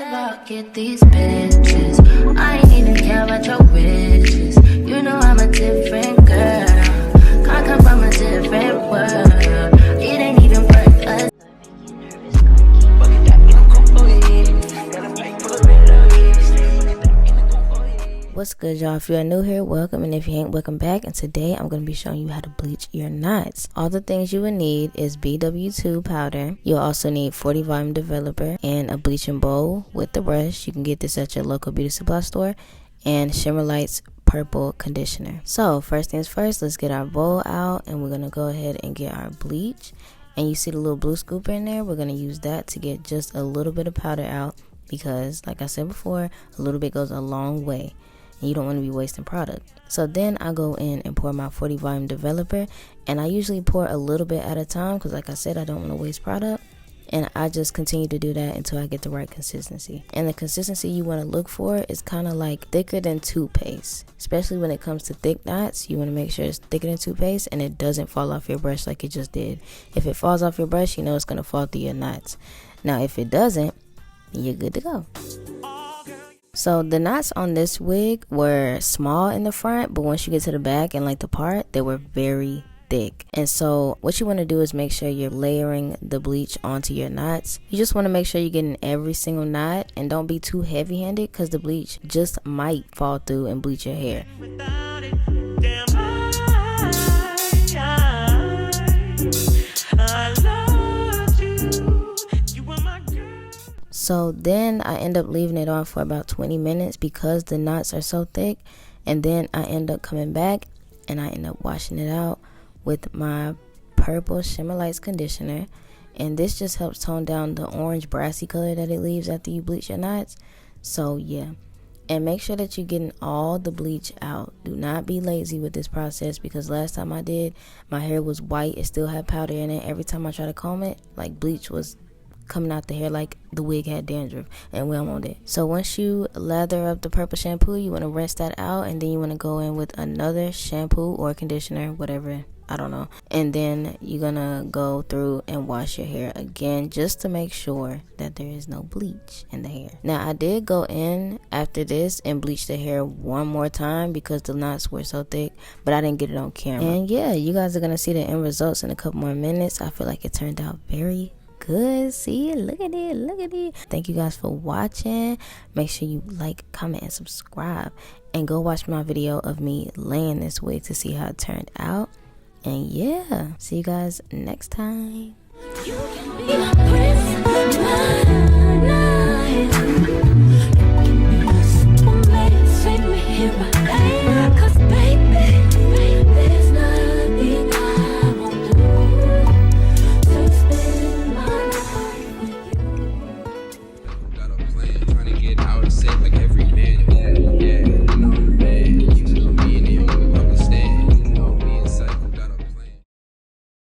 about get these bitches. I ain't even care about your wishes. You know I'm a different girl. I come from a different world. It ain't even worth us. What's good, y'all? If you're new here, welcome, and if you ain't, welcome back. And today I'm going to be showing you how to bleach your knots. All the things you will need is BW2 powder. You'll also need 40 volume developer and a bleaching bowl with the brush. You can get this at your local beauty supply store. And ZsarmaniWright's purple conditioner. So first things first, let's get our bowl out, and we're going to go ahead and get our bleach. And you see the little blue scooper in there? We're going to use that to get just a little bit of powder out, because like I said before, a little bit goes a long way. And you don't want to be wasting product. So then I go in and pour my 40 volume developer, and I usually pour a little bit at a time because like I said, I don't want to waste product. And I just continue to do that until I get the right consistency. And the consistency you want to look for is kind of like thicker than toothpaste. Especially when it comes to thick knots, you want to make sure it's thicker than toothpaste and it doesn't fall off your brush like it just did. If it falls off your brush, you know it's going to fall through your knots. Now if it doesn't, you're good to go. So the knots on this wig were small in the front, but once you get to the back and like the part, they were very thick. And so what you want to do is make sure you're layering the bleach onto your knots. You just want to make sure you're getting every single knot, and don't be too heavy handed because the bleach just might fall through and bleach your hair. So then I end up leaving it on for about 20 minutes because the knots are so thick, and then I end up coming back and I end up washing it out with my purple ZsarmaniWright's conditioner. And this just helps tone down the orange brassy color that it leaves after you bleach your knots. So yeah, and make sure that you're getting all the bleach out. Do not be lazy with this process, because last time I did, my hair was white, it still had powder in it. Every time I try to comb it, like bleach was coming out the hair like the wig had dandruff, and we don't want it. So once you lather up the purple shampoo, you want to rinse that out, and then you want to go in with another shampoo or conditioner, whatever, I don't know, and then you're gonna go through and wash your hair again just to make sure that there is no bleach in the hair. Now I did go in after this and bleach the hair one more time because the knots were so thick, but I didn't get it on camera. And yeah, you guys are gonna see the end results in a couple more minutes. I feel like it turned out very good. See, look at it. Thank you guys for watching. Make sure you like, comment, and subscribe, and go watch my video of me laying this wig to see how it turned out. And yeah, see you guys next time. You can be my prince.